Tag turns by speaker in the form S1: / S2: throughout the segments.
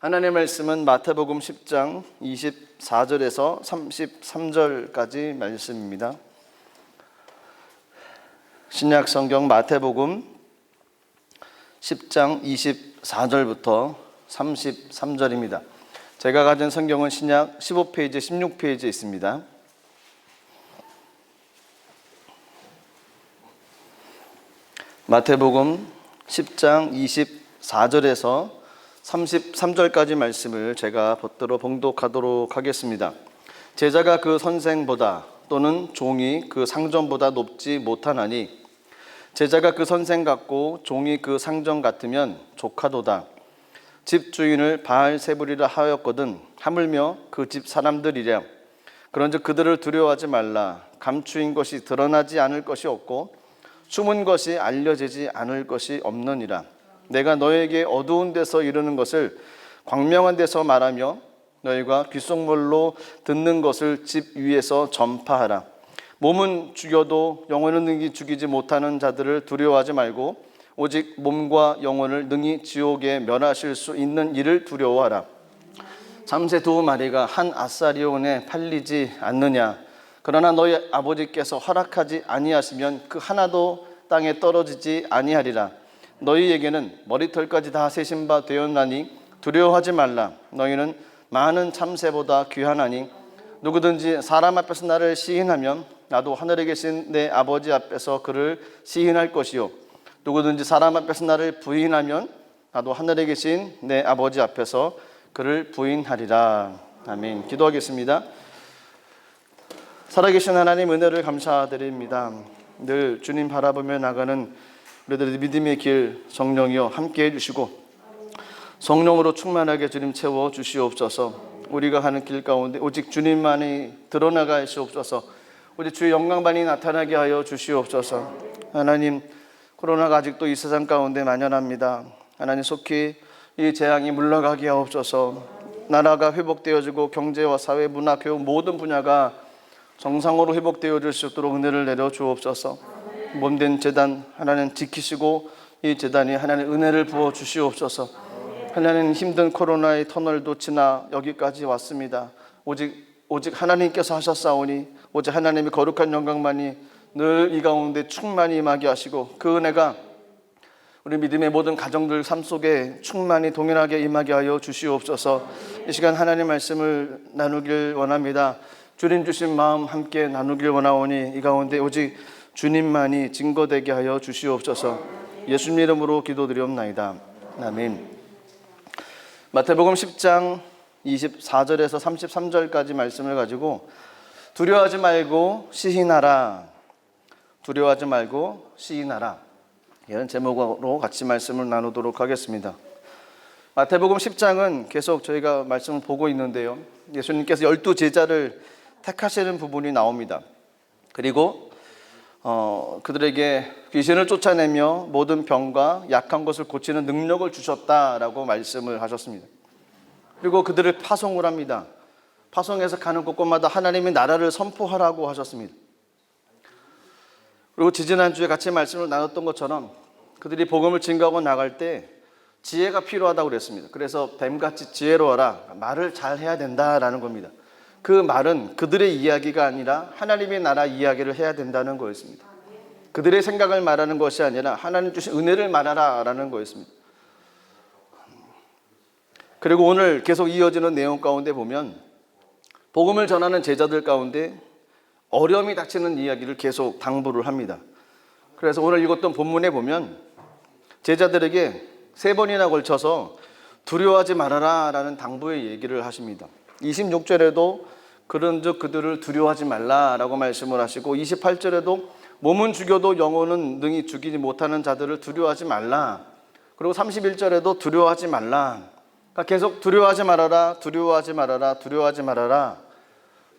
S1: 하나님의 말씀은 마태복음 10장 24절에서 33절까지 말씀입니다. 신약 성경 마태복음 10장 24절부터 33절입니다. 제가 가진 성경은 신약 15페이지, 16페이지에 있습니다. 마태복음 10장 24절에서 33절까지 말씀을 제가 붙들어 봉독하도록 하겠습니다. 제자가 그 선생보다 또는 종이 그 상전보다 높지 못하나니 제자가 그 선생 같고 종이 그 상전 같으면 조카도다. 집 주인을 바알세불이라 하였거든 하물며 그 집 사람들이랴. 그런즉 그들을 두려워하지 말라. 감추인 것이 드러나지 않을 것이 없고 숨은 것이 알려지지 않을 것이 없느니라. 내가 너에게 어두운 데서 이르는 것을 광명한 데서 말하며 너희가 귓속말로 듣는 것을 집 위에서 전파하라. 몸은 죽여도 영혼은 능히 죽이지 못하는 자들을 두려워하지 말고 오직 몸과 영혼을 능히 지옥에 멸하실 수 있는 이를 두려워하라. 잠새 두 마리가 한 아사리온에 팔리지 않느냐. 그러나 너희 아버지께서 허락하지 아니하시면 그 하나도 땅에 떨어지지 아니하리라. 너희에게는 머리털까지 다 세신 바 되었나니 두려워하지 말라. 너희는 많은 참새보다 귀하나니 누구든지 사람 앞에서 나를 시인하면 나도 하늘에 계신 내 아버지 앞에서 그를 시인할 것이요 누구든지 사람 앞에서 나를 부인하면 나도 하늘에 계신 내 아버지 앞에서 그를 부인하리라. 아멘. 기도하겠습니다. 살아계신 하나님, 은혜를 감사드립니다. 늘 주님 바라보며 나가는 우리들의 믿음의 길 성령이여 함께해 주시고 성령으로 충만하게 주님 채워 주시옵소서. 우리가 가는 길 가운데 오직 주님만이 드러나가 하시옵소서. 오직 주의 영광만이 나타나게 하여 주시옵소서. 하나님, 코로나가 아직도 이 세상 가운데 만연합니다. 하나님, 속히 이 재앙이 물러가게 하옵소서. 나라가 회복되어지고 경제와 사회, 문화, 교육 모든 분야가 정상으로 회복되어질 수 있도록 은혜를 내려 주옵소서. 몸된 재단 하나님 지키시고 이 재단이 하나님 은혜를 부어 주시옵소서. 하나님, 힘든 코로나의 터널도 지나 여기까지 왔습니다. 오직 하나님께서 하셨사오니 오직 하나님의 거룩한 영광만이 늘 이 가운데 충만히 임하게 하시고 그 은혜가 우리 믿음의 모든 가정들 삶 속에 충만히 동일하게 임하게 하여 주시옵소서. 이 시간 하나님 말씀을 나누길 원합니다. 주님 주신 마음 함께 나누길 원하오니 이 가운데 오직 주님만이 증거되게 하여 주시옵소서. 예수님 이름으로 기도드리옵나이다. 아멘. 마태복음 10장 24절에서 33절까지 말씀을 가지고 두려워하지 말고 시인하라. 두려워하지 말고 시인하라. 이런 제목으로 같이 말씀을 나누도록 하겠습니다. 마태복음 10장은 계속 저희가 말씀을 보고 있는데요. 예수님께서 12제자를 택하시는 부분이 나옵니다. 그리고 그들에게 귀신을 쫓아내며 모든 병과 약한 것을 고치는 능력을 주셨다라고 말씀을 하셨습니다. 그리고 그들을 파송을 합니다. 파송해서 가는 곳곳마다 하나님의 나라를 선포하라고 하셨습니다. 그리고 지지난주에 같이 말씀을 나눴던 것처럼 그들이 복음을 증거하고 나갈 때 지혜가 필요하다고 그랬습니다. 그래서 뱀같이 지혜로워라. 말을 잘 해야 된다라는 겁니다. 그 말은 그들의 이야기가 아니라 하나님의 나라 이야기를 해야 된다는 거였습니다. 그들의 생각을 말하는 것이 아니라 하나님 주신 은혜를 말하라라는 거였습니다. 그리고 오늘 계속 이어지는 내용 가운데 보면 복음을 전하는 제자들 가운데 어려움이 닥치는 이야기를 계속 당부를 합니다. 그래서 오늘 읽었던 본문에 보면 제자들에게 3번이나 걸쳐서 두려워하지 말아라 라는 당부의 얘기를 하십니다. 26절에도 그런즉 그들을 두려워하지 말라라고 말씀을 하시고 28절에도 몸은 죽여도 영혼은 능히 죽이지 못하는 자들을 두려워하지 말라. 그리고 31절에도 두려워하지 말라. 그러니까 계속 두려워하지 말아라, 두려워하지 말아라, 두려워하지 말아라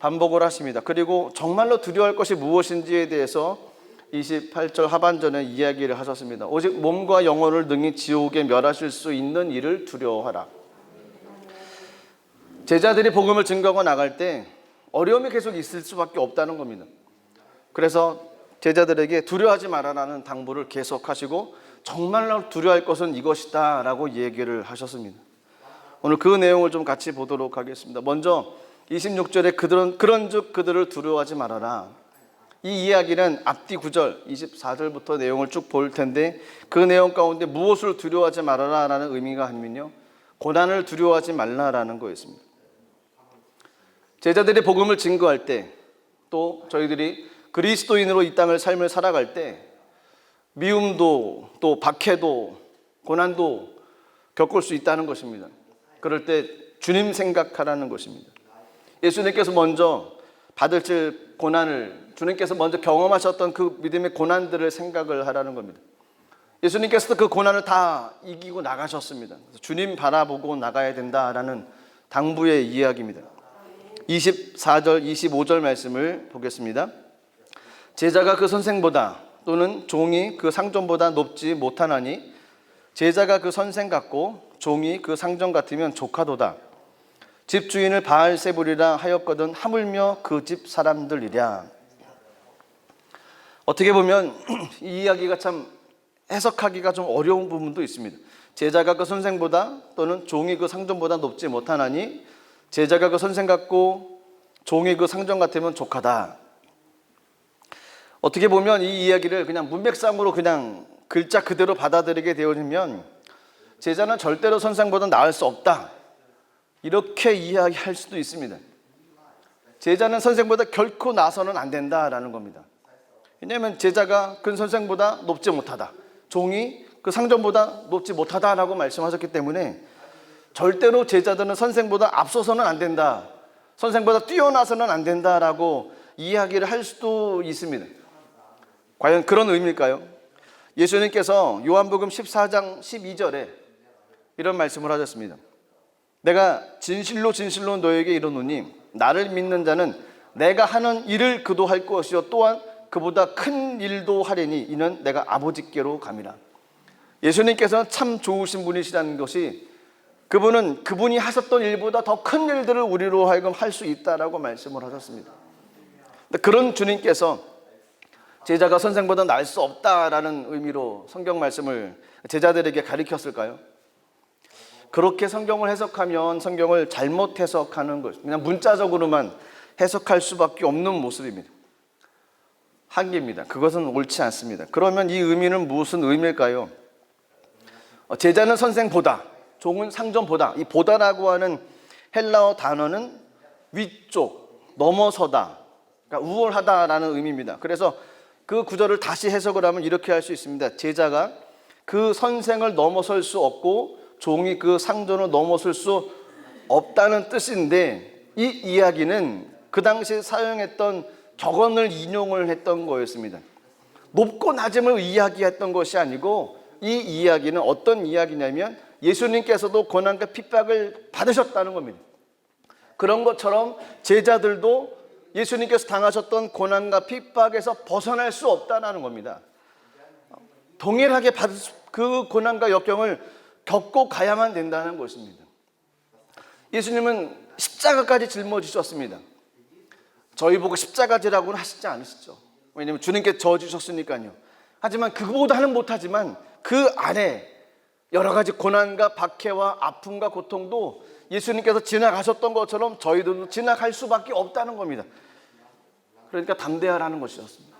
S1: 반복을 하십니다. 그리고 정말로 두려워할 것이 무엇인지에 대해서 28절 하반전에 이야기를 하셨습니다. 오직 몸과 영혼을 능히 지옥에 멸하실 수 있는 일을 두려워하라. 제자들이 복음을 증거하고 나갈 때 어려움이 계속 있을 수밖에 없다는 겁니다. 그래서 제자들에게 두려워하지 말아라는 당부를 계속하시고 정말로 두려워할 것은 이것이다 라고 얘기를 하셨습니다. 오늘 그 내용을 좀 같이 보도록 하겠습니다. 먼저 26절에 그런즉 그들을 두려워하지 말아라. 이 이야기는 앞뒤 9절 24절부터 내용을 쭉 볼 텐데, 그 내용 가운데 무엇을 두려워하지 말아라 라는 의미가 아니면요, 고난을 두려워하지 말라라는 거였습니다. 제자들이 복음을 증거할 때, 또 저희들이 그리스도인으로 이 땅을 삶을 살아갈 때 미움도 또 박해도 고난도 겪을 수 있다는 것입니다. 그럴 때 주님 생각하라는 것입니다. 예수님께서 먼저 받으실 고난을, 주님께서 먼저 경험하셨던 그 믿음의 고난들을 생각을 하라는 겁니다. 예수님께서도 그 고난을 다 이기고 나가셨습니다. 주님 바라보고 나가야 된다라는 당부의 이야기입니다. 24절, 25절 말씀을 보겠습니다. 제자가 그 선생보다 또는 종이 그 상전보다 높지 못하나니 제자가 그 선생 같고 종이 그 상전 같으면 조카도다. 집주인을 바알세불이라 하였거든 하물며 그 집 사람들이랴. 어떻게 보면 이 이야기가 참 해석하기가 좀 어려운 부분도 있습니다. 제자가 그 선생보다 또는 종이 그 상전보다 높지 못하나니 제자가 그 선생 같고 종이 그 상전 같으면 조카다. 어떻게 보면 이 이야기를 그냥 문맥상으로 그냥 글자 그대로 받아들이게 되어지면 제자는 절대로 선생보다 나을 수 없다, 이렇게 이야기할 수도 있습니다. 제자는 선생보다 결코 나서는 안 된다라는 겁니다. 왜냐하면 제자가 그 선생보다 높지 못하다, 종이 그 상전보다 높지 못하다라고 말씀하셨기 때문에 절대로 제자들은 선생보다 앞서서는 안 된다, 선생보다 뛰어나서는 안 된다라고 이야기를 할 수도 있습니다. 과연 그런 의미일까요? 예수님께서 요한복음 14장 12절에 이런 말씀을 하셨습니다. 내가 진실로 진실로 너에게 이르노니 나를 믿는 자는 내가 하는 일을 그도 할 것이요 또한 그보다 큰 일도 하리니 이는 내가 아버지께로 감이라. 예수님께서는 참 좋으신 분이시라는 것이, 그분은 그분이 하셨던 일보다 더 큰 일들을 우리로 하여금 할 수 있다라고 말씀을 하셨습니다. 그런 주님께서 제자가 선생보다 나을 수 없다라는 의미로 성경 말씀을 제자들에게 가르쳤을까요? 그렇게 성경을 해석하면 성경을 잘못 해석하는 것, 그냥 문자적으로만 해석할 수밖에 없는 모습입니다. 한계입니다. 그것은 옳지 않습니다. 그러면 이 의미는 무슨 의미일까요? 제자는 선생보다, 종은 상전보다. 이 보다라고 하는 헬라어 단어는 위쪽, 넘어서다, 그러니까 우월하다라는 의미입니다. 그래서 그 구절을 다시 해석을 하면 이렇게 할 수 있습니다. 제자가 그 선생을 넘어설 수 없고 종이 그 상전을 넘어설 수 없다는 뜻인데, 이 이야기는 그 당시에 사용했던 격언을 인용을 했던 거였습니다. 높고 낮음을 이야기했던 것이 아니고, 이 이야기는 어떤 이야기냐면 예수님께서도 고난과 핍박을 받으셨다는 겁니다. 그런 것처럼 제자들도 예수님께서 당하셨던 고난과 핍박에서 벗어날 수 없다는 겁니다. 동일하게 받을 그 고난과 역경을 겪고 가야만 된다는 것입니다. 예수님은 십자가까지 짊어지셨습니다. 저희 보고 십자가지라고는 하시지 않으시죠. 왜냐하면 주님께 져주셨으니까요. 하지만 그거보다는 못하지만 그 안에 여러 가지 고난과 박해와 아픔과 고통도 예수님께서 지나가셨던 것처럼 저희들도 지나갈 수밖에 없다는 겁니다. 그러니까 담대하라는 것이었습니다.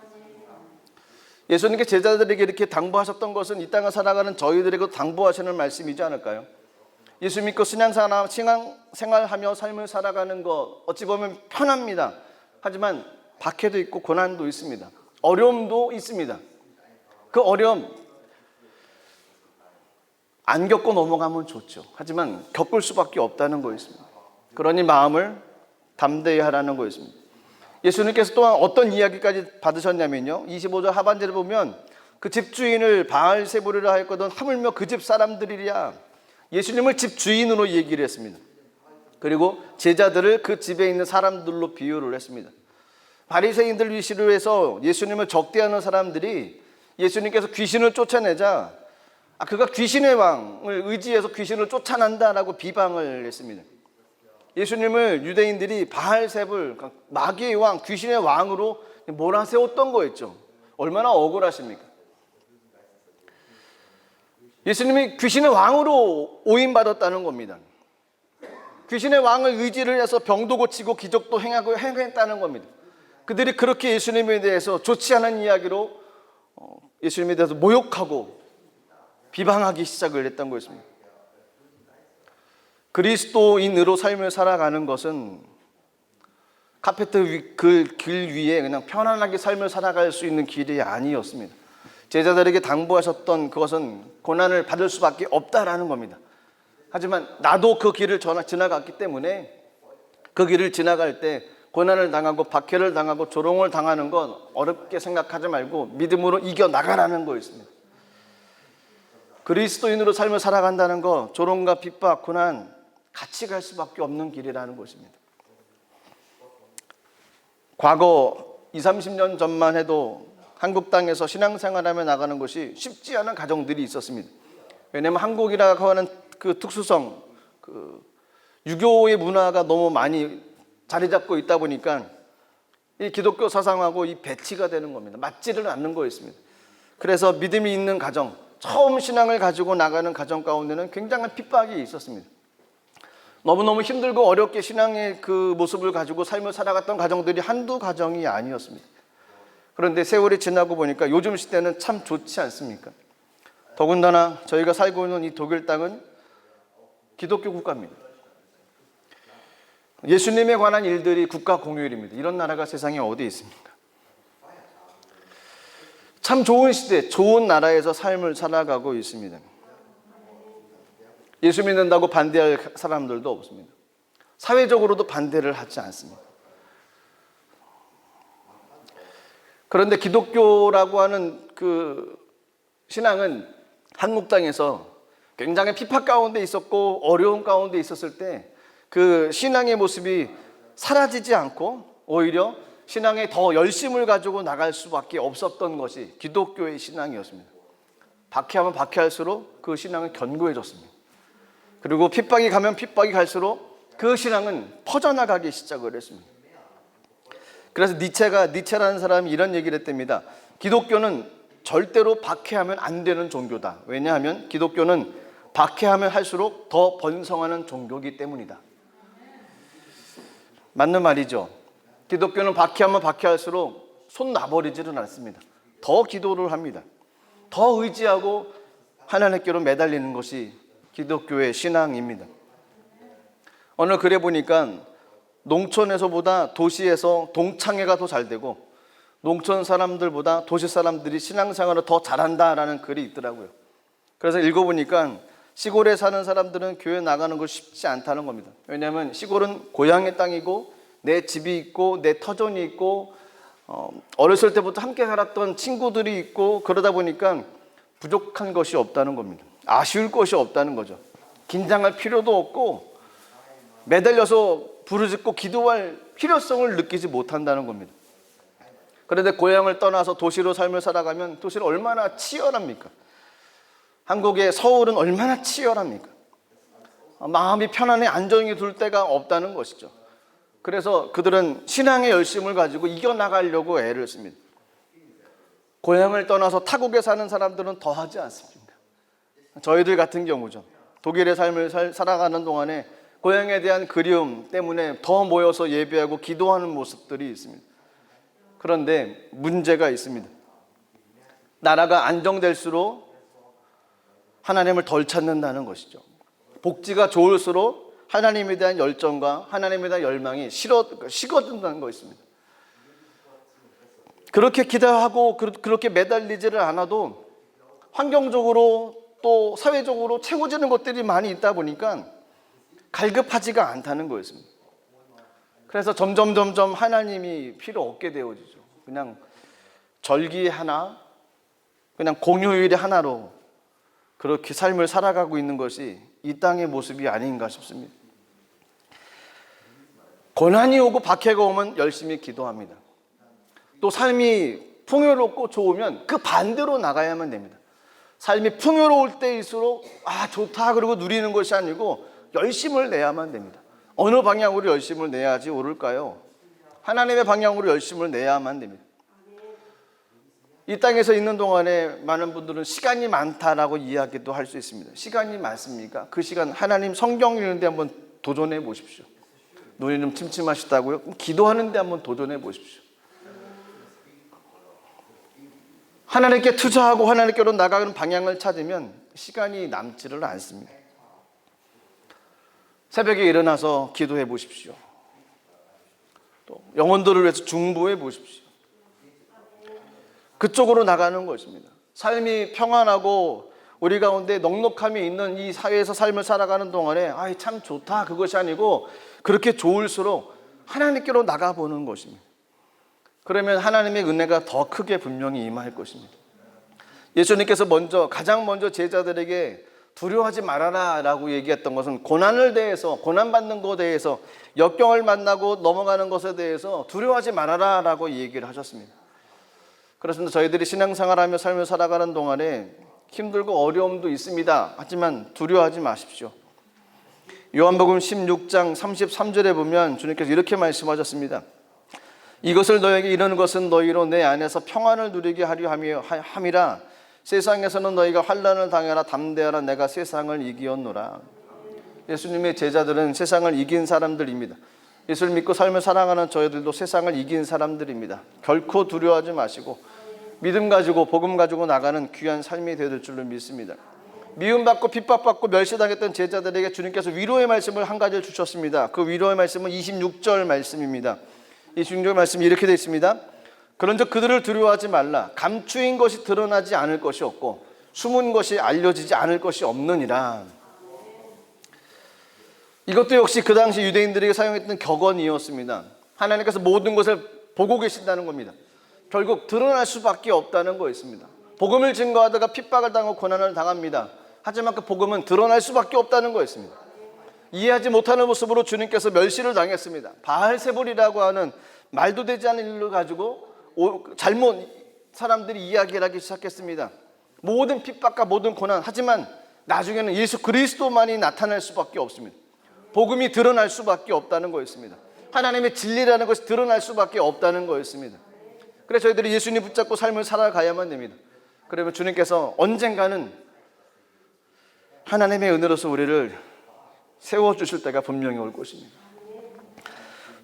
S1: 예수님께 제자들에게 이렇게 당부하셨던 것은 이 땅을 살아가는 저희들에게도 당부하시는 말씀이지 않을까요? 예수 믿고 신앙생활하며 삶을 살아가는 것, 어찌 보면 편합니다. 하지만 박해도 있고 고난도 있습니다. 어려움도 있습니다. 그 어려움 안 겪고 넘어가면 좋죠. 하지만 겪을 수밖에 없다는 거였습니다. 그러니 마음을 담대히 하라는 거였습니다. 예수님께서 또한 어떤 이야기까지 받으셨냐면요, 25절 하반절에 보면 그 집주인을 바알세불이라 하였거든 하물며 그 집 사람들이랴. 예수님을 집주인으로 얘기를 했습니다. 그리고 제자들을 그 집에 있는 사람들로 비유를 했습니다. 바리새인들 위시로 해서 예수님을 적대하는 사람들이 예수님께서 귀신을 쫓아내자 그가 귀신의 왕을 의지해서 귀신을 쫓아낸다라고 비방을 했습니다. 예수님을 유대인들이 바알세불, 마귀의 왕, 귀신의 왕으로 몰아세웠던 거였죠. 얼마나 억울하십니까? 예수님이 귀신의 왕으로 오인받았다는 겁니다. 귀신의 왕을 의지를 해서 병도 고치고 기적도 행했다는 겁니다. 그들이 그렇게 예수님에 대해서 좋지 않은 이야기로 예수님에 대해서 모욕하고 비방하기 시작을 했던 것입니다. 그리스도인으로 삶을 살아가는 것은 카페트 그 길 위에 그냥 편안하게 삶을 살아갈 수 있는 길이 아니었습니다. 제자들에게 당부하셨던 그것은 고난을 받을 수밖에 없다라는 겁니다. 하지만 나도 그 길을 지나갔기 때문에 그 길을 지나갈 때 고난을 당하고 박해를 당하고 조롱을 당하는 건 어렵게 생각하지 말고 믿음으로 이겨나가라는 거였습니다. 그리스도인으로 삶을 살아간다는 거, 조롱과 핍박, 고난 같이 갈 수밖에 없는 길이라는 것입니다. 과거 20, 30년 전만 해도 한국 땅에서 신앙생활하며 나가는 것이 쉽지 않은 가정들이 있었습니다. 왜냐하면 한국이라고 하는 그 특수성, 그 유교의 문화가 너무 많이 자리 잡고 있다 보니까 이 기독교 사상하고 이 배치가 되는 겁니다. 맞지를 않는 거였습니다. 그래서 믿음이 있는 가정, 처음 신앙을 가지고 나가는 가정 가운데는 굉장한 핍박이 있었습니다. 너무너무 힘들고 어렵게 신앙의 그 모습을 가지고 삶을 살아갔던 가정들이 한두 가정이 아니었습니다. 그런데 세월이 지나고 보니까 요즘 시대는 참 좋지 않습니까? 더군다나 저희가 살고 있는 이 독일 땅은 기독교 국가입니다. 예수님에 관한 일들이 국가 공휴일입니다. 이런 나라가 세상에 어디 있습니까? 참 좋은 시대, 좋은 나라에서 삶을 살아가고 있습니다. 예수 믿는다고 반대할 사람들도 없습니다. 사회적으로도 반대를 하지 않습니다. 그런데 기독교라고 하는 그 신앙은 한국 땅에서 굉장히 핍박 가운데 있었고 어려운 가운데 있었을 때 그 신앙의 모습이 사라지지 않고 오히려 신앙에 더 열심을 가지고 나갈 수밖에 없었던 것이 기독교의 신앙이었습니다. 박해하면 박해할수록 그 신앙은 견고해졌습니다. 그리고 핍박이 가면 핍박이 갈수록 그 신앙은 퍼져나가기 시작을 했습니다. 그래서 니체라는 사람이 이런 얘기를 했답니다. 기독교는 절대로 박해하면 안 되는 종교다. 왜냐하면 기독교는 박해하면 할수록 더 번성하는 종교이기 때문이다. 맞는 말이죠. 기독교는 박해하면 박해할수록 손 놔버리지는 않습니다. 더 기도를 합니다. 더 의지하고 하나님께로 매달리는 것이 기독교의 신앙입니다. 오늘 글에 보니까 농촌에서보다 도시에서 동창회가 더 잘 되고 농촌 사람들보다 도시 사람들이 신앙생활을 더 잘한다라는 글이 있더라고요. 그래서 읽어보니까 시골에 사는 사람들은 교회 나가는 거 쉽지 않다는 겁니다. 왜냐하면 시골은 고향의 땅이고 내 집이 있고 내 터전이 있고 어렸을 때부터 함께 살았던 친구들이 있고 그러다 보니까 부족한 것이 없다는 겁니다. 아쉬울 것이 없다는 거죠. 긴장할 필요도 없고 매달려서 부르짖고 기도할 필요성을 느끼지 못한다는 겁니다. 그런데 고향을 떠나서 도시로 삶을 살아가면 도시는 얼마나 치열합니까? 한국의 서울은 얼마나 치열합니까? 마음이 편안해 안정이 둘 데가 없다는 것이죠. 그래서 그들은 신앙의 열심을 가지고 이겨나가려고 애를 씁니다. 고향을 떠나서 타국에 사는 사람들은 더 하지 않습니다. 저희들 같은 경우죠. 독일의 삶을 살아가는 동안에 고향에 대한 그리움 때문에 더 모여서 예배하고 기도하는 모습들이 있습니다. 그런데 문제가 있습니다. 나라가 안정될수록 하나님을 덜 찾는다는 것이죠. 복지가 좋을수록 하나님에 대한 열정과 하나님에 대한 열망이 식어든다는 것입니다. 그렇게 기도하고 그렇게 매달리지를 않아도 환경적으로 또 사회적으로 채워지는 것들이 많이 있다 보니까 갈급하지가 않다는 거였습니다. 그래서 점점 하나님이 필요 없게 되어지죠. 그냥 절기 하나, 그냥 공휴일이 하나로 그렇게 삶을 살아가고 있는 것이 이 땅의 모습이 아닌가 싶습니다. 고난이 오고 박해가 오면 열심히 기도합니다. 또 삶이 풍요롭고 좋으면 그 반대로 나가야만 됩니다. 삶이 풍요로울 때일수록 좋다 그러고 누리는 것이 아니고 열심을 내야만 됩니다. 어느 방향으로 열심을 내야지 오를까요? 하나님의 방향으로 열심을 내야만 됩니다. 이 땅에서 있는 동안에 많은 분들은 시간이 많다라고 이야기도 할 수 있습니다. 시간이 많습니까? 그 시간 하나님 성경 읽는데 한번 도전해 보십시오. 눈이 좀 침침하시다고요? 기도하는데 한번 도전해 보십시오. 하나님께 투자하고 하나님께로 나가는 방향을 찾으면 시간이 남지를 않습니다. 새벽에 일어나서 기도해 보십시오. 또 영혼들을 위해서 중보해 보십시오. 그쪽으로 나가는 것입니다. 삶이 평안하고 우리 가운데 넉넉함이 있는 이 사회에서 삶을 살아가는 동안에 참 좋다 그것이 아니고 그렇게 좋을수록 하나님께로 나가보는 것입니다. 그러면 하나님의 은혜가 더 크게 분명히 임할 것입니다. 예수님께서 가장 먼저 제자들에게 두려워하지 말아라 라고 얘기했던 것은 고난을 대해서, 고난받는 것에 대해서, 역경을 만나고 넘어가는 것에 대해서 두려워하지 말아라 라고 얘기를 하셨습니다. 그렇습니다. 저희들이 신앙생활하며 삶을 살아가는 동안에 힘들고 어려움도 있습니다. 하지만 두려워하지 마십시오. 요한복음 16장 33절에 보면 주님께서 이렇게 말씀하셨습니다. 이것을 너에게 이르는 것은 너희로 내 안에서 평안을 누리게 하려 함이라. 세상에서는 너희가 환난을 당하라. 담대하라. 내가 세상을 이기었노라. 예수님의 제자들은 세상을 이긴 사람들입니다. 예수를 믿고 삶을 살아가는 저희들도 세상을 이긴 사람들입니다. 결코 두려워하지 마시고 믿음 가지고 복음 가지고 나가는 귀한 삶이 되어야 될 줄로 믿습니다. 미움받고 핍박받고 멸시당했던 제자들에게 주님께서 위로의 말씀을 한 가지를 주셨습니다. 그 위로의 말씀은 26절 말씀입니다. 26절 말씀이 이렇게 되어 있습니다. 그런즉 그들을 두려워하지 말라. 감추인 것이 드러나지 않을 것이 없고 숨은 것이 알려지지 않을 것이 없느니라. 이것도 역시 그 당시 유대인들에게 사용했던 격언이었습니다. 하나님께서 모든 것을 보고 계신다는 겁니다. 결국 드러날 수밖에 없다는 거였습니다. 복음을 증거하다가 핍박을 당하고 고난을 당합니다. 하지만 그 복음은 드러날 수밖에 없다는 거였습니다. 이해하지 못하는 모습으로 주님께서 멸시를 당했습니다. 바알세불이라고 하는 말도 되지 않은 일을 가지고 잘못 사람들이 이야기를 하기 시작했습니다. 모든 핍박과 모든 고난, 하지만 나중에는 예수 그리스도만이 나타날 수밖에 없습니다. 복음이 드러날 수밖에 없다는 거였습니다. 하나님의 진리라는 것이 드러날 수밖에 없다는 거였습니다. 그래서 저희들이 예수님 붙잡고 삶을 살아가야만 됩니다. 그러면 주님께서 언젠가는 하나님의 은혜로서 우리를 세워주실 때가 분명히 올 것입니다.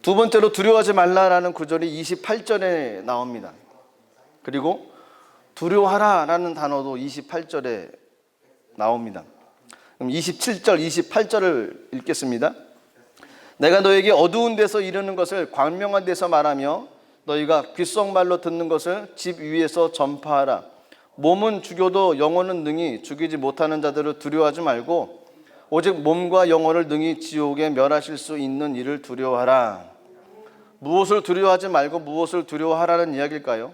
S1: 두 번째로 두려워하지 말라라는 구절이 28절에 나옵니다. 그리고 두려워하라라는 단어도 28절에 나옵니다. 그럼 27절, 28절을 읽겠습니다. 내가 너에게 어두운 데서 이르는 것을 광명한 데서 말하며 너희가 귓속말로 듣는 것을 집 위에서 전파하라. 몸은 죽여도 영혼은 능히 죽이지 못하는 자들을 두려워하지 말고 오직 몸과 영혼을 능히 지옥에 멸하실 수 있는 이를 두려워하라. 무엇을 두려워하지 말고 무엇을 두려워하라는 이야기일까요?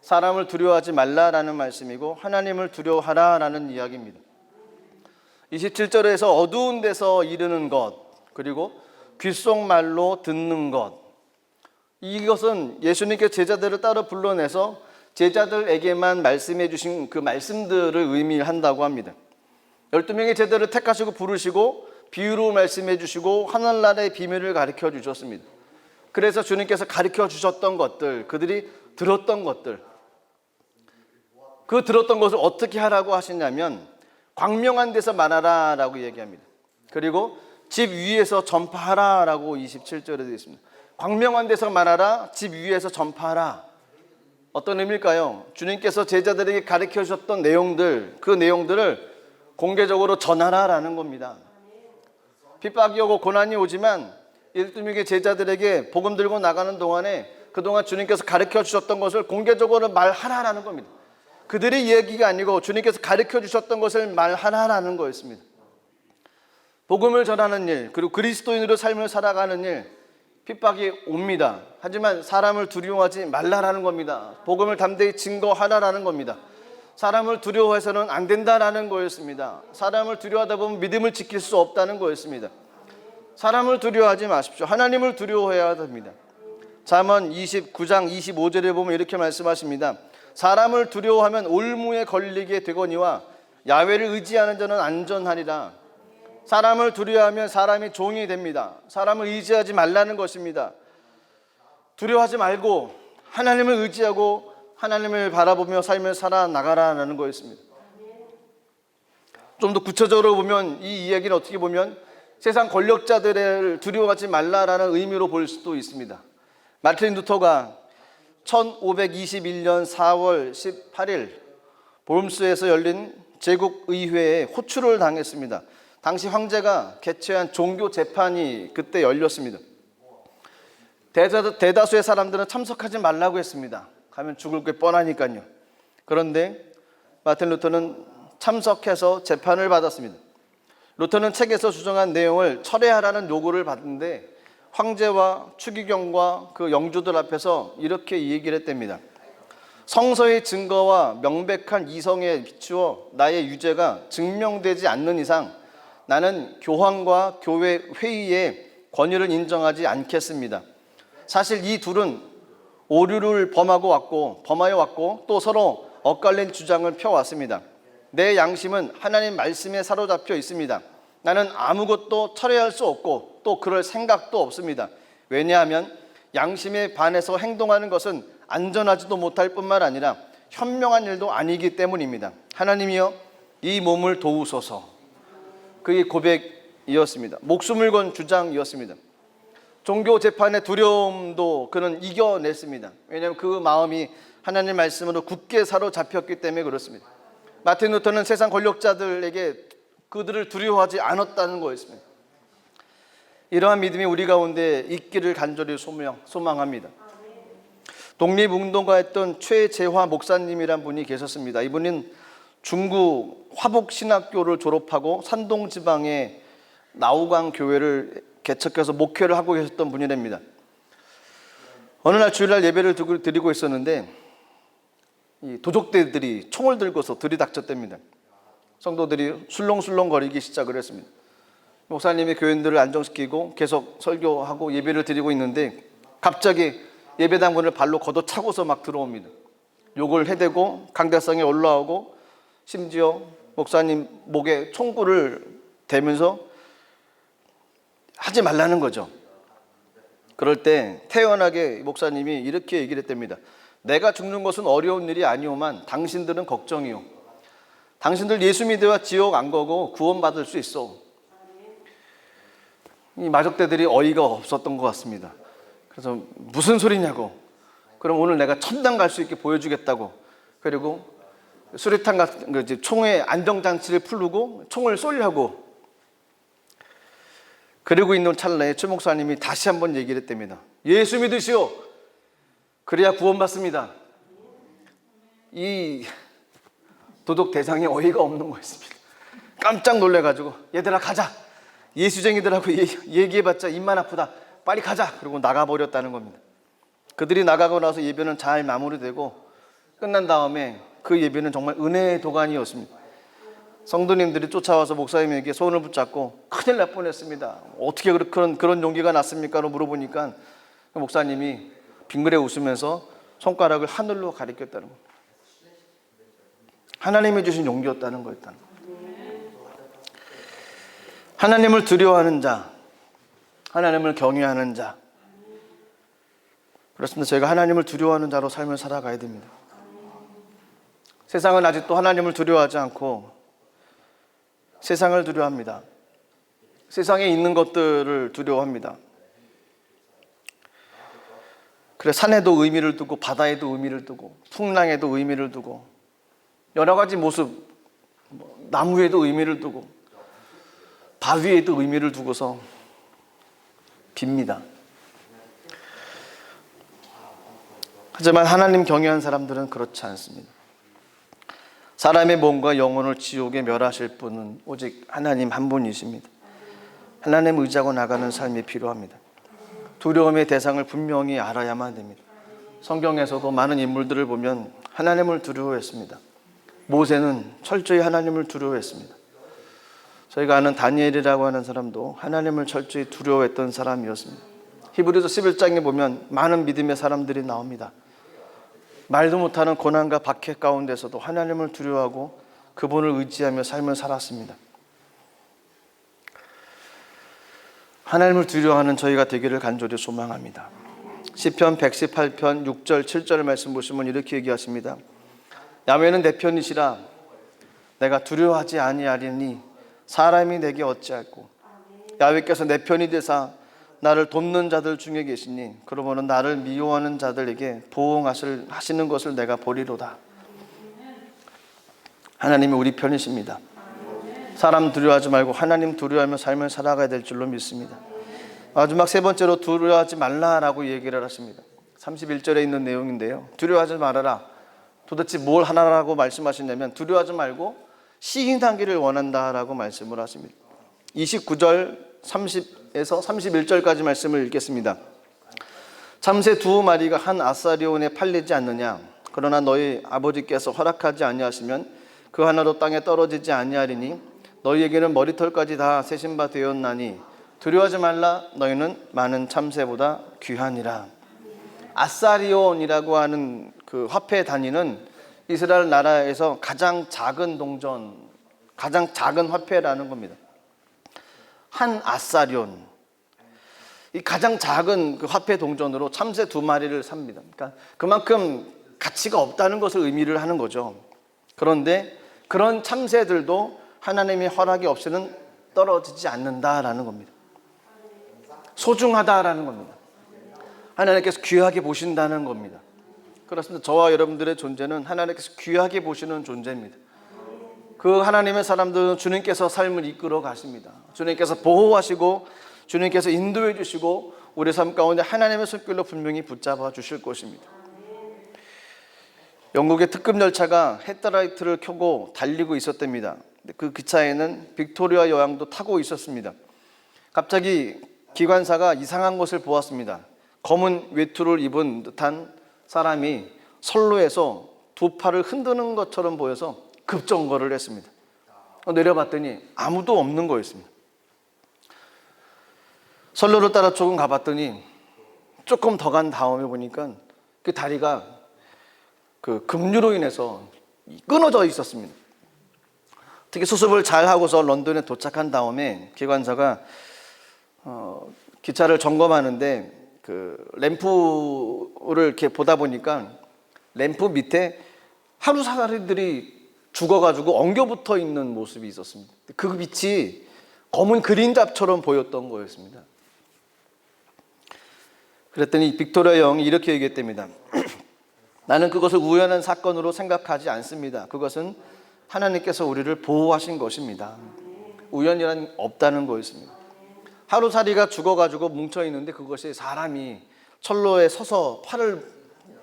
S1: 사람을 두려워하지 말라라는 말씀이고 하나님을 두려워하라라는 이야기입니다. 27절에서 어두운 데서 이르는 것, 그리고 귓속말로 듣는 것, 이것은 예수님께 제자들을 따로 불러내서 제자들에게만 말씀해 주신 그 말씀들을 의미한다고 합니다. 12명의 제자들을 택하시고 부르시고 비유로 말씀해 주시고 하늘나라의 비밀을 가르쳐 주셨습니다. 그래서 주님께서 가르쳐 주셨던 것들, 그들이 들었던 것들, 그 들었던 것을 어떻게 하라고 하시냐면 광명한 데서 말하라 라고 얘기합니다. 그리고 집 위에서 전파하라 라고 27절에 되어 있습니다. 광명한 데서 말하라, 집 위에서 전파하라. 어떤 의미일까요? 주님께서 제자들에게 가르쳐 주셨던 내용들, 그 내용들을 공개적으로 전하라라는 겁니다. 핍박이 오고 고난이 오지만 12명의 제자들에게 복음 들고 나가는 동안에 그동안 주님께서 가르쳐 주셨던 것을 공개적으로 말하라라는 겁니다. 그들의 이야기가 아니고 주님께서 가르쳐 주셨던 것을 말하라라는 거였습니다. 복음을 전하는 일, 그리고 그리스도인으로 삶을 살아가는 일, 핍박이 옵니다. 하지만 사람을 두려워하지 말라라는 겁니다. 복음을 담대히 증거하라라는 겁니다. 사람을 두려워해서는 안 된다라는 거였습니다. 사람을 두려워하다 보면 믿음을 지킬 수 없다는 거였습니다. 사람을 두려워하지 마십시오. 하나님을 두려워해야 됩니다. 잠언 29장 25절에 보면 이렇게 말씀하십니다. 사람을 두려워하면 올무에 걸리게 되거니와 야훼를 의지하는 자는 안전하리라. 사람을 두려워하면 사람이 종이 됩니다. 사람을 의지하지 말라는 것입니다. 두려워하지 말고 하나님을 의지하고 하나님을 바라보며 삶을 살아나가라는 거였습니다. 좀 더 구체적으로 보면 이 이야기는 어떻게 보면 세상 권력자들을 두려워하지 말라라는 의미로 볼 수도 있습니다. 마틴 루터가 1521년 4월 18일 볼음스에서 열린 제국의회에 호출을 당했습니다. 당시 황제가 개최한 종교 재판이 그때 열렸습니다. 대다수의 사람들은 참석하지 말라고 했습니다. 가면 죽을 게 뻔하니까요. 그런데 마틴 루터는 참석해서 재판을 받았습니다. 루터는 책에서 주장한 내용을 철회하라는 요구를 받는데 황제와 추기경과 그 영주들 앞에서 이렇게 얘기를 했답니다. 성서의 증거와 명백한 이성에 비추어 나의 유죄가 증명되지 않는 이상 나는 교황과 교회 회의의 권위를 인정하지 않겠습니다. 사실 이 둘은 오류를 범하여 왔고 또 서로 엇갈린 주장을 펴왔습니다. 내 양심은 하나님 말씀에 사로잡혀 있습니다. 나는 아무것도 철회할 수 없고 또 그럴 생각도 없습니다. 왜냐하면 양심에 반해서 행동하는 것은 안전하지도 못할 뿐만 아니라 현명한 일도 아니기 때문입니다. 하나님이여 이 몸을 도우소서. 그의 고백이었습니다. 목숨을 건 주장이었습니다. 종교 재판의 두려움도 그는 이겨냈습니다. 왜냐하면 그 마음이 하나님 말씀으로 굳게 사로잡혔기 때문에 그렇습니다. 마틴 루터는 세상 권력자들에게 그들을 두려워하지 않았다는 거였습니다. 이러한 믿음이 우리 가운데 있기를 간절히 소망합니다. 독립운동가였던 최재화 목사님이란 분이 계셨습니다. 이분은 중국 화북신학교를 졸업하고 산동지방의 나우강 교회를 개척해서 목회를 하고 계셨던 분이랍니다. 어느 날 주일날 예배를 드리고 있었는데 이 도적대들이 총을 들고서 들이닥쳤답니다. 성도들이 술렁술렁거리기 시작을 했습니다. 목사님이 교인들을 안정시키고 계속 설교하고 예배를 드리고 있는데 갑자기 예배당문을 발로 걷어차고서 막 들어옵니다. 욕을 해대고 강대상에 올라오고 심지어 목사님 목에 총구를 대면서 하지 말라는 거죠. 그럴 때 태연하게 목사님이 이렇게 얘기를 했답니다. 내가 죽는 것은 어려운 일이 아니오만 당신들은 걱정이요. 당신들 예수 믿어야 지옥 안 가고 구원받을 수 있어. 이 마적대들이 어이가 없었던 것 같습니다. 그래서 무슨 소리냐고. 그럼 오늘 내가 천당 갈 수 있게 보여주겠다고. 그리고 수류탄 같은 총의 안정장치를 풀고 총을 쏘려고 그러고 있는 찰나에 최 목사님이 다시 한번 얘기를 했답니다. 예수 믿으시오. 그래야 구원받습니다. 이 도둑 대장이 어이가 없는 거였습니다. 깜짝 놀래가지고 얘들아 가자. 예수쟁이들하고 얘기해봤자 입만 아프다. 빨리 가자. 그리고 나가버렸다는 겁니다. 그들이 나가고 나서 예배는 잘 마무리되고 끝난 다음에 그 예배는 정말 은혜의 도가니였습니다. 성도님들이 쫓아와서 목사님에게 손을 붙잡고 큰일 날 뻔했습니다. 어떻게 그런 용기가 났습니까? 로 물어보니까 목사님이 빙그레 웃으면서 손가락을 하늘로 가리켰다는 겁니다. 하나님이 주신 용기였다는 거였다는 거예요. 하나님을 두려워하는 자, 하나님을 경외하는 자. 그렇습니다. 저희가 하나님을 두려워하는 자로 삶을 살아가야 됩니다. 세상은 아직도 하나님을 두려워하지 않고 세상을 두려워합니다. 세상에 있는 것들을 두려워합니다. 그래 산에도 의미를 두고 바다에도 의미를 두고 풍랑에도 의미를 두고 여러 가지 모습, 나무에도 의미를 두고 바위에도 의미를 두고서 빕니다. 하지만 하나님 경외한 사람들은 그렇지 않습니다. 사람의 몸과 영혼을 지옥에 멸하실 분은 오직 하나님 한 분이십니다. 하나님 의지하고 나가는 삶이 필요합니다. 두려움의 대상을 분명히 알아야만 됩니다. 성경에서도 많은 인물들을 보면 하나님을 두려워했습니다. 모세는 철저히 하나님을 두려워했습니다. 저희가 아는 다니엘이라고 하는 사람도 하나님을 철저히 두려워했던 사람이었습니다. 히브리서 11장에 보면 많은 믿음의 사람들이 나옵니다. 말도 못하는 고난과 박해 가운데서도 하나님을 두려워하고 그분을 의지하며 삶을 살았습니다. 하나님을 두려워하는 저희가 되기를 간절히 소망합니다. 시편 118편 6절 7절 말씀 보시면 이렇게 얘기하십니다. 야훼는 내 편이시라 내가 두려워하지 아니하리니 사람이 내게 어찌할꼬. 야훼께서 내 편이 되사 나를 돕는 자들 중에 계시니 그러므로 나를 미워하는 자들에게 보응하시는 것을 내가 보리로다. 하나님이 우리 편이십니다. 사람 두려워하지 말고 하나님 두려워하며 삶을 살아가야 될 줄로 믿습니다. 마지막 세 번째로 두려워하지 말라라고 얘기를 하십니다. 31절에 있는 내용인데요, 두려워하지 말아라. 도대체 뭘 하나라고 말씀하시냐면 두려워하지 말고 시인하기를 원한다라고 말씀을 하십니다. 29절 30에서 31절까지 말씀을 읽겠습니다. 참새 두 마리가 한 아사리온에 팔리지 않느냐? 그러나 너희 아버지께서 허락하지 아니하시면 그 하나도 땅에 떨어지지 아니하리니 너희에게는 머리털까지 다 세신 바 되었나니 두려워하지 말라. 너희는 많은 참새보다 귀하니라. 아사리온이라고 하는 그 화폐 단위는 이스라엘 나라에서 가장 작은 동전, 가장 작은 화폐라는 겁니다. 한 아사리온, 이 가장 작은 그 화폐 동전으로 참새 두 마리를 삽니다. 그러니까 그만큼 가치가 없다는 것을 의미를 하는 거죠. 그런데 그런 참새들도 하나님의 허락이 없이는 떨어지지 않는다라는 겁니다. 소중하다라는 겁니다. 하나님께서 귀하게 보신다는 겁니다. 그렇습니다. 저와 여러분들의 존재는 하나님께서 귀하게 보시는 존재입니다. 그 하나님의 사람들은 주님께서 삶을 이끌어 가십니다. 주님께서 보호하시고 주님께서 인도해 주시고 우리 삶 가운데 하나님의 손길로 분명히 붙잡아 주실 것입니다. 영국의 특급 열차가 헤드라이트를 켜고 달리고 있었답니다. 그 기차에는 빅토리아 여왕도 타고 있었습니다. 갑자기 기관사가 이상한 것을 보았습니다. 검은 외투를 입은 듯한 사람이 선로에서 두 팔을 흔드는 것처럼 보여서 급정거를 했습니다. 내려봤더니 아무도 없는 거였습니다. 선로를 따라 조금 가봤더니 조금 더 간 다음에 보니까 그 다리가 그 급류로 인해서 끊어져 있었습니다. 특히 수습을 잘 하고서 런던에 도착한 다음에 기관사가 기차를 점검하는데 그 램프를 이렇게 보다 보니까 램프 밑에 하루살이들이 죽어가지고 엉겨붙어 있는 모습이 있었습니다. 그 빛이 검은 그림자처럼 보였던 거였습니다. 그랬더니 빅토리아 여왕이 이렇게 얘기했답니다. 나는 그것을 우연한 사건으로 생각하지 않습니다. 그것은 하나님께서 우리를 보호하신 것입니다. 우연이란 없다는 거였습니다. 하루살이가 죽어가지고 뭉쳐있는데 그것이 사람이 철로에 서서 팔을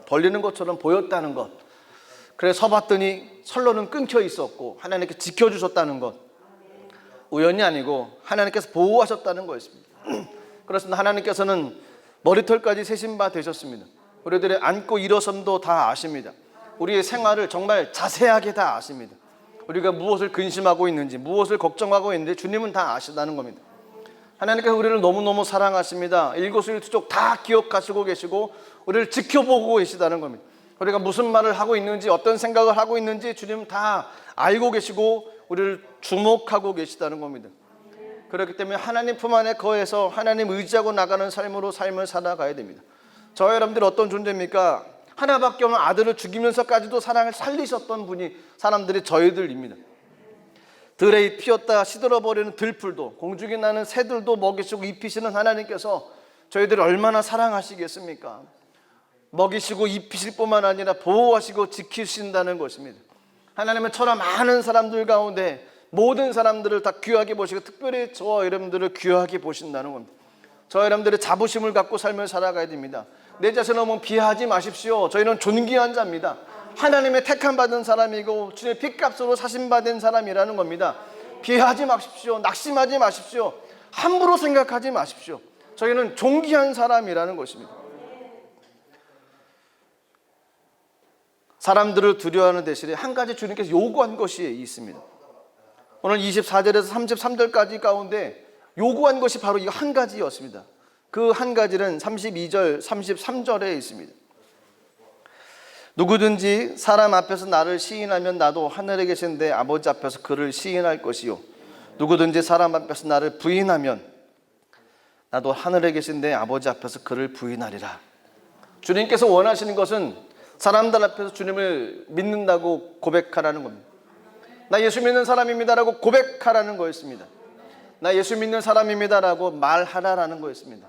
S1: 벌리는 것처럼 보였다는 것. 그래서 서봤더니 선로는 끊겨 있었고 하나님께서 지켜주셨다는 것. 우연이 아니고 하나님께서 보호하셨다는 거였습니다. 그렇습니다. 하나님께서는 머리털까지 세신 바 되셨습니다. 우리들의 앉고 일어섬도 다 아십니다. 우리의 생활을 정말 자세하게 다 아십니다. 우리가 무엇을 근심하고 있는지, 무엇을 걱정하고 있는지 주님은 다 아시다는 겁니다. 하나님께서 우리를 너무너무 사랑하십니다. 일거수일투족 다 기억하시고 계시고 우리를 지켜보고 계시다는 겁니다. 우리가 무슨 말을 하고 있는지, 어떤 생각을 하고 있는지 주님은 다 알고 계시고 우리를 주목하고 계시다는 겁니다. 그렇기 때문에 하나님 품 안에 거해서 하나님 의지하고 나가는 삶으로 삶을 살아가야 됩니다. 저와 여러분들이 어떤 존재입니까? 하나밖에 없는 아들을 죽이면서까지도 사랑을 살리셨던 분이 사람들이 저희들입니다. 들에 피었다 시들어버리는 들풀도, 공중에 나는 새들도 먹이시고 입히시는 하나님께서 저희들을 얼마나 사랑하시겠습니까? 먹이시고 입히실 뿐만 아니라 보호하시고 지키신다는 것입니다. 하나님은 천하 많은 사람들 가운데 모든 사람들을 다 귀하게 보시고 특별히 저와 여러분들을 귀하게 보신다는 겁니다. 저와 여러분들의 자부심을 갖고 삶을 살아가야 됩니다. 내 자신을 너무 비하하지 마십시오. 저희는 존귀한 자입니다. 하나님의 택함 받은 사람이고 주님의 핏값으로 사심받은 사람이라는 겁니다. 비하하지 마십시오. 낙심하지 마십시오. 함부로 생각하지 마십시오. 저희는 존귀한 사람이라는 것입니다. 사람들을 두려워하는 대신에 한 가지 주님께서 요구한 것이 있습니다. 오늘 24절에서 33절까지 가운데 요구한 것이 바로 이 한 가지였습니다. 그 한 가지는 32절, 33절에 있습니다. 누구든지 사람 앞에서 나를 시인하면 나도 하늘에 계신 내 아버지 앞에서 그를 시인할 것이요, 누구든지 사람 앞에서 나를 부인하면 나도 하늘에 계신 내 아버지 앞에서 그를 부인하리라. 주님께서 원하시는 것은 사람들 앞에서 주님을 믿는다고 고백하라는 겁니다. 나 예수 믿는 사람입니다라고 고백하라는 거였습니다. 나 예수 믿는 사람입니다라고 말하라라는 거였습니다.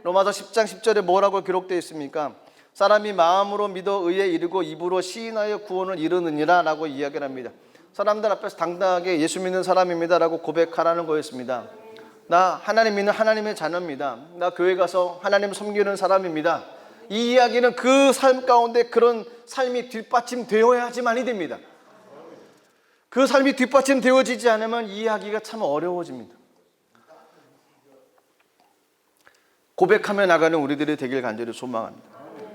S1: 로마서 10장 10절에 뭐라고 기록되어 있습니까? 사람이 마음으로 믿어 의에 이르고 입으로 시인하여 구원을 이루느니라 라고 이야기를 합니다. 사람들 앞에서 당당하게 예수 믿는 사람입니다라고 고백하라는 거였습니다. 나 하나님 믿는 하나님의 자녀입니다. 나 교회 가서 하나님 섬기는 사람입니다. 이 이야기는 그 삶 가운데 그런 삶이 뒷받침되어야지만이 됩니다. 그 삶이 뒷받침되어지지 않으면 이 이야기가 참 어려워집니다. 고백하며 나가는 우리들이 되길 간절히 소망합니다.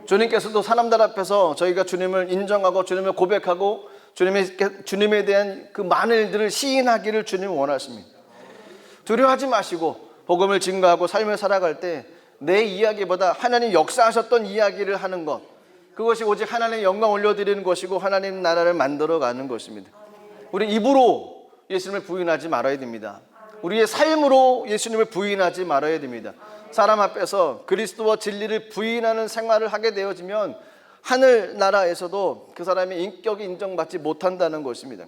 S1: 주님께서도 사람들 앞에서 저희가 주님을 인정하고 주님을 고백하고 주님에 대한 그 많은 일들을 시인하기를 주님은 원하십니다. 두려워하지 마시고 복음을 증거하고 삶을 살아갈 때 내 이야기보다 하나님 역사하셨던 이야기를 하는 것, 그것이 오직 하나님의 영광 올려드리는 것이고 하나님 나라를 만들어가는 것입니다. 우리 입으로 예수님을 부인하지 말아야 됩니다. 우리의 삶으로 예수님을 부인하지 말아야 됩니다. 사람 앞에서 그리스도와 진리를 부인하는 생활을 하게 되어지면 하늘나라에서도 그 사람의 인격이 인정받지 못한다는 것입니다.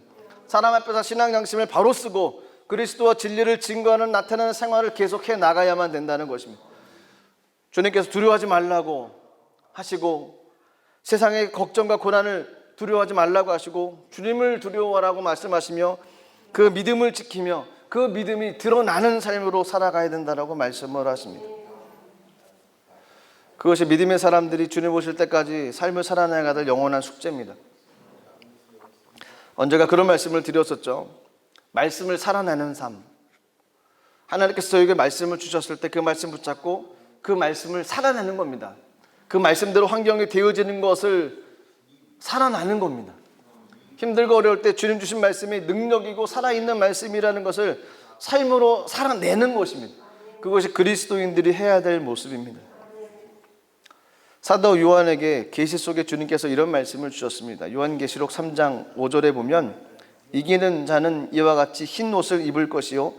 S1: 사람 앞에서 신앙 양심을 바로 쓰고 그리스도와 진리를 증거하는 나타나는 생활을 계속해 나가야만 된다는 것입니다. 주님께서 두려워하지 말라고 하시고 세상의 걱정과 고난을 두려워하지 말라고 하시고 주님을 두려워하라고 말씀하시며 그 믿음을 지키며 그 믿음이 드러나는 삶으로 살아가야 된다라고 말씀을 하십니다. 그것이 믿음의 사람들이 주님 오실 때까지 삶을 살아나가야 될 영원한 숙제입니다. 언제가 그런 말씀을 드렸었죠. 말씀을 살아내는 삶. 하나님께서 저에게 말씀을 주셨을 때 그 말씀 붙잡고 그 말씀을 살아내는 겁니다. 그 말씀대로 환경이 되어지는 것을 살아나는 겁니다. 힘들고 어려울 때 주님 주신 말씀이 능력이고 살아있는 말씀이라는 것을 삶으로 살아내는 것입니다. 그것이 그리스도인들이 해야 될 모습입니다. 사도 요한에게 계시 속에 주님께서 이런 말씀을 주셨습니다. 요한계시록 3장 5절에 보면 이기는 자는 이와 같이 흰 옷을 입을 것이요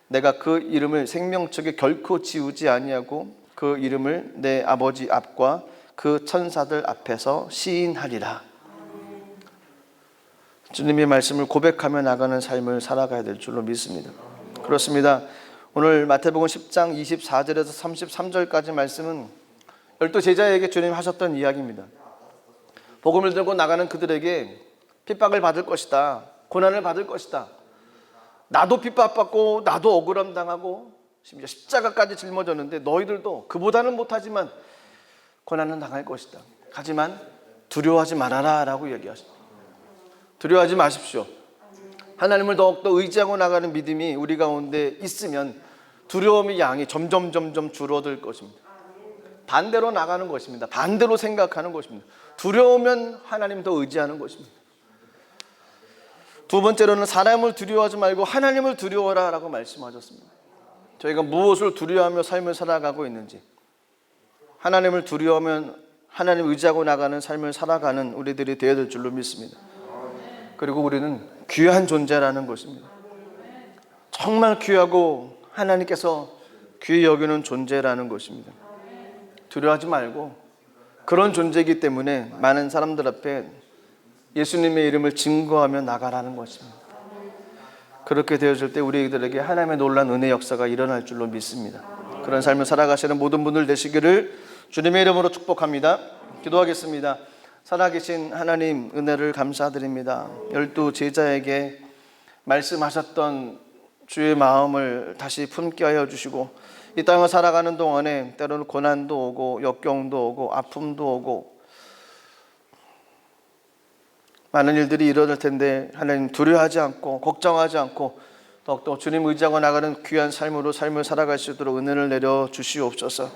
S1: 내가 그 이름을 생명책에 결코 지우지 아니하고 그 이름을 내 아버지 앞과 그 천사들 앞에서 시인하리라. 주님의 말씀을 고백하며 나가는 삶을 살아가야 될 줄로 믿습니다. 그렇습니다. 오늘 마태복음 10장 24절에서 33절까지 말씀은 12 제자에게 주님 하셨던 이야기입니다. 복음을 들고 나가는 그들에게 핍박을 받을 것이다. 고난을 받을 것이다. 나도 핍박받고 나도 억울함 당하고 심지어 십자가까지 짊어졌는데 너희들도 그보다는 못하지만 고난은 당할 것이다. 하지만 두려워하지 말아라 라고 얘기하십니다. 두려워하지 마십시오. 하나님을 더욱더 의지하고 나가는 믿음이 우리 가운데 있으면 두려움의 양이 점점 줄어들 것입니다. 반대로 나가는 것입니다. 반대로 생각하는 것입니다. 두려우면 하나님 더 의지하는 것입니다. 두 번째로는 사람을 두려워하지 말고 하나님을 두려워라 라고 말씀하셨습니다. 저희가 무엇을 두려워하며 삶을 살아가고 있는지, 하나님을 두려워하면 하나님을 의지하고 나가는 삶을 살아가는 우리들이 되어야 될 줄로 믿습니다. 그리고 우리는 귀한 존재라는 것입니다. 정말 귀하고 하나님께서 귀히 여기는 존재라는 것입니다. 두려워하지 말고 그런 존재이기 때문에 많은 사람들 앞에 예수님의 이름을 증거하며 나가라는 것입니다. 그렇게 되어질 때 우리들에게 하나님의 놀라운 은혜 역사가 일어날 줄로 믿습니다. 그런 삶을 살아가시는 모든 분들 되시기를 주님의 이름으로 축복합니다. 기도하겠습니다. 살아계신 하나님 은혜를 감사드립니다. 12 제자에게 말씀하셨던 주의 마음을 다시 품게 하여 주시고 이 땅을 살아가는 동안에 때로는 고난도 오고 역경도 오고 아픔도 오고 많은 일들이 일어날 텐데 하나님 두려워하지 않고 걱정하지 않고 더욱더 주님 의지하고 나가는 귀한 삶으로 삶을 살아갈 수 있도록 은혜를 내려 주시옵소서.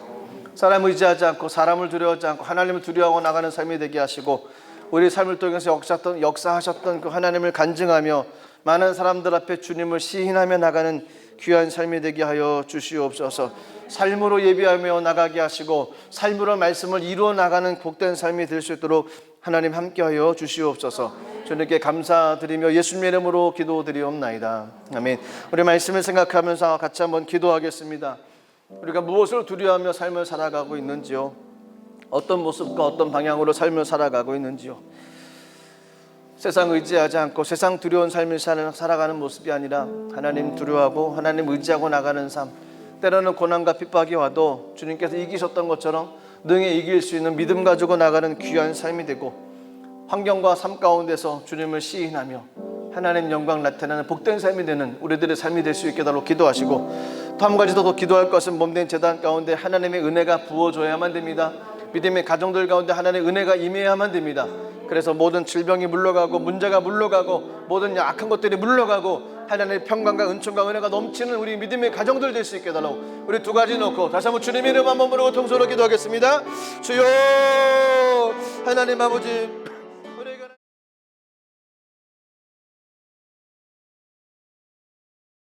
S1: 사람 의지하지 않고 사람을 두려워하지 않고 하나님을 두려워하고 나가는 삶이 되게 하시고 우리 삶을 통해서 역사하셨던 그 하나님을 간증하며 많은 사람들 앞에 주님을 시인하며 나가는 귀한 삶이 되게 하여 주시옵소서. 삶으로 예비하며 나가게 하시고 삶으로 말씀을 이루어 나가는 복된 삶이 될 수 있도록 하나님 함께하여 주시옵소서. 주님께 감사드리며 예수님의 이름으로 기도드리옵나이다. 아멘. 우리 말씀을 생각하면서 같이 한번 기도하겠습니다. 우리가 무엇을 두려워하며 삶을 살아가고 있는지요? 어떤 모습과 어떤 방향으로 삶을 살아가고 있는지요? 세상 의지하지 않고 세상 두려운 삶을 살아가는 모습이 아니라 하나님 두려워하고 하나님 의지하고 나가는 삶, 때로는 고난과 핍박이 와도 주님께서 이기셨던 것처럼 능히 이길 수 있는 믿음 가지고 나가는 귀한 삶이 되고, 환경과 삶 가운데서 주님을 시인하며 하나님 영광 나타나는 복된 삶이 되는 우리들의 삶이 될 수 있게 달라고 기도하시고, 또 한 가지 더 기도할 것은 몸된 제단 가운데 하나님의 은혜가 부어줘야만 됩니다. 믿음의 가정들 가운데 하나님의 은혜가 임해야만 됩니다. 그래서 모든 질병이 물러가고 문제가 물러가고 모든 약한 것들이 물러가고 하나님의 평강과 은총과 은혜가 넘치는 우리 믿음의 가정들 될 수 있게 해달라고 우리 두 가지 놓고 다시 한번 주님의 이름 한번 부르고 통성으로 기도하겠습니다. 주여 하나님 아버지,